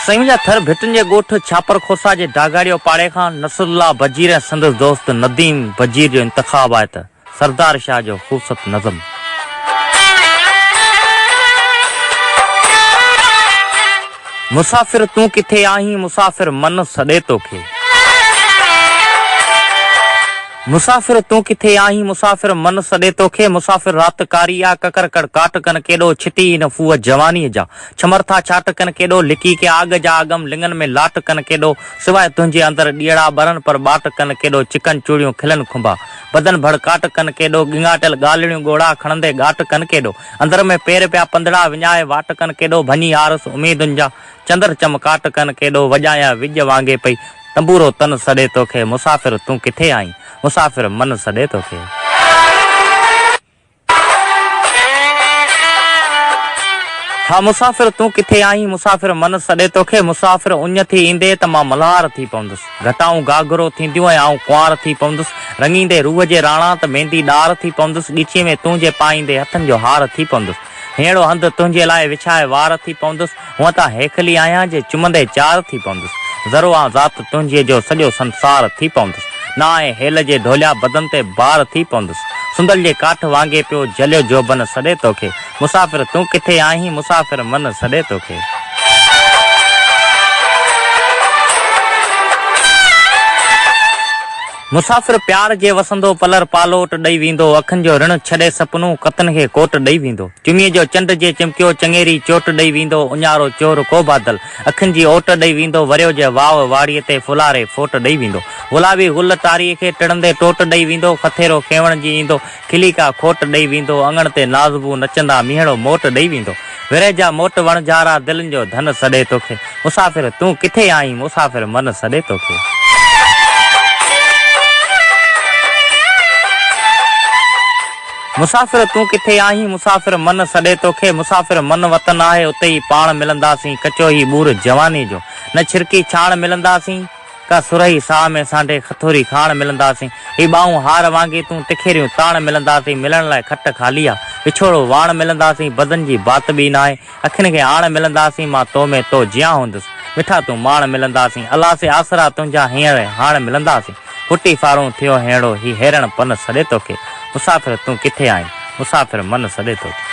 सईं थर भिटन जे गोठ छापर खोसा जे डागाड़ियो पाड़े खां नसरुल्ला बजीर ऐं संदसि दोस्त नदीम बजीर जो इंतखाब आहे त सरदार शाह जो ख़ूबसूरत नज़म। मुसाफ़िर तूं किथे आहीं, मुसाफ़िर मन सॾे तोखे। मुसाफ़िर तूं किथे आहीं, मुसाफ़िर मन सॾे तोखे। मुसाफ़िर रात कारिया ककर कड़ काट कन केॾो छिटी न फूह जवानीअ जा। छमरथा छाट कन केॾो लिकी के आग जा आगम लिंगन में लाट कन केॾो। सिवाय तुंहिंजे अंदर ॾीअड़ा बरन पर बाट कन केॾो। चिकन चूड़ियूं खिलन खुंबा बदन भड़ काट कन केॾो। गिंगाटियल ॻाल्हियूं ॻोड़ा खणंदे घाट कन केॾो। अंदर में पेर पिया पंदड़ा विञाए वाट कन केॾो। भञी आरस उमेदुनि जा चंद्र चमकाट कन केॾो। वॼाया विज वांगे पई तंबूरो तन सॾे तोखे। मुसाफ़िर तूं किथे आहीं, मुसाफ़िर मन सॾे तोखे। हा मुसाफ़िर तूं किथे आहीं, मुसाफ़िर मन सॾे तोखे। मुसाफ़िर उञ थी ईंदे त मां मल्हार थी पवंदुसि। घटाऊं घाघरो थींदियूं ऐं आऊं कुंवार थी पवंदुसि। रंगींदे रूह जे राणा त मेहंदी ॾार थी पवंदुसि। ॻीचीअ में तूं जे पाईंदे हथनि जो हार थी पवंदुसि। हेड़ो हंधि तुंहिंजे लाइ विछाए वार थी पवंदुसि। हूअं त हेखली आहियां जे चुमंदे चार थी पवंदुसि। ज़रो आ ज़ात तुंहिंजे जो सॼो संसार थी पवंदुसि। ना आहे हेल जे ढोलिया बदन ते बार थी पवंदुसि। सुंदल जे काठ वांगे पियो जलियो जोबन सॾे तोखे। मुसाफ़िर तूं किथे आहीं, मुसाफ़िर मन सॾे तोखे। मुसाफ़िर प्यार जे वसंदो पलर पालोट ॾेई वेंदो। अखियुनि जो ऋण छॾे सपनूं कतन खे कोट ॾेई वेंदो। चुमीअ जो चंड जे चिमकियो चङेरी चोट ॾेई वेंदो। उञारो चोर को बादल अखियुनि जी ओट ॾेई वेंदो। वरियो जे वाव वाड़ीअ ते फुलारे फोट ॾेई वेंदो। गुलाबी गुल तारीअ खे टिड़ंदे टोट ॾेई वेंदो। खथेरो खेवण जी ईंदो खिली का खोट ॾेई वेंदो। अंगण ते नाज़बू नचंदा मीहड़ो मोट ॾेई वेंदो। विरह जा मोट वणझारा दिलनि जो धन सॾे तोखे। मुसाफ़िर तूं किथे आहीं, मुसाफ़िर मन सॾे तोखे। मुसाफ़िर तूं किथे आहीं, मुसाफ़िर मन सॾे तोखे। मुसाफ़िर मन वतन आहे उते ई पाण मिलंदासीं। कचो ई बूर जवानी जो न छिरकी छाण मिलंदासीं। का सुरही साह में सांडे खथोरी खाण मिलंदासीं। ही ॿाहूं हार वांगे तूं तिखेरियूं ताण मिलंदासीं। मिलण लाइ खट खाली आहे विछोड़ो वाण मिलंदासीं। बदन जी बात बि न आहे अखियुनि खे आण मिलंदासीं। मां तो में तो जियां हूंदुसि मिठा तूं माण मिलंदासीं। अलाह से आसरा तुंहिंजा हींअर हाण मिलंदासीं। फुटी फारूं थियो हेड़ो ही हेरण पन सॾे तोखे। मुसाफ़िर तूं किथे आहीं, मुसाफ़िर मन सॾे तोखे।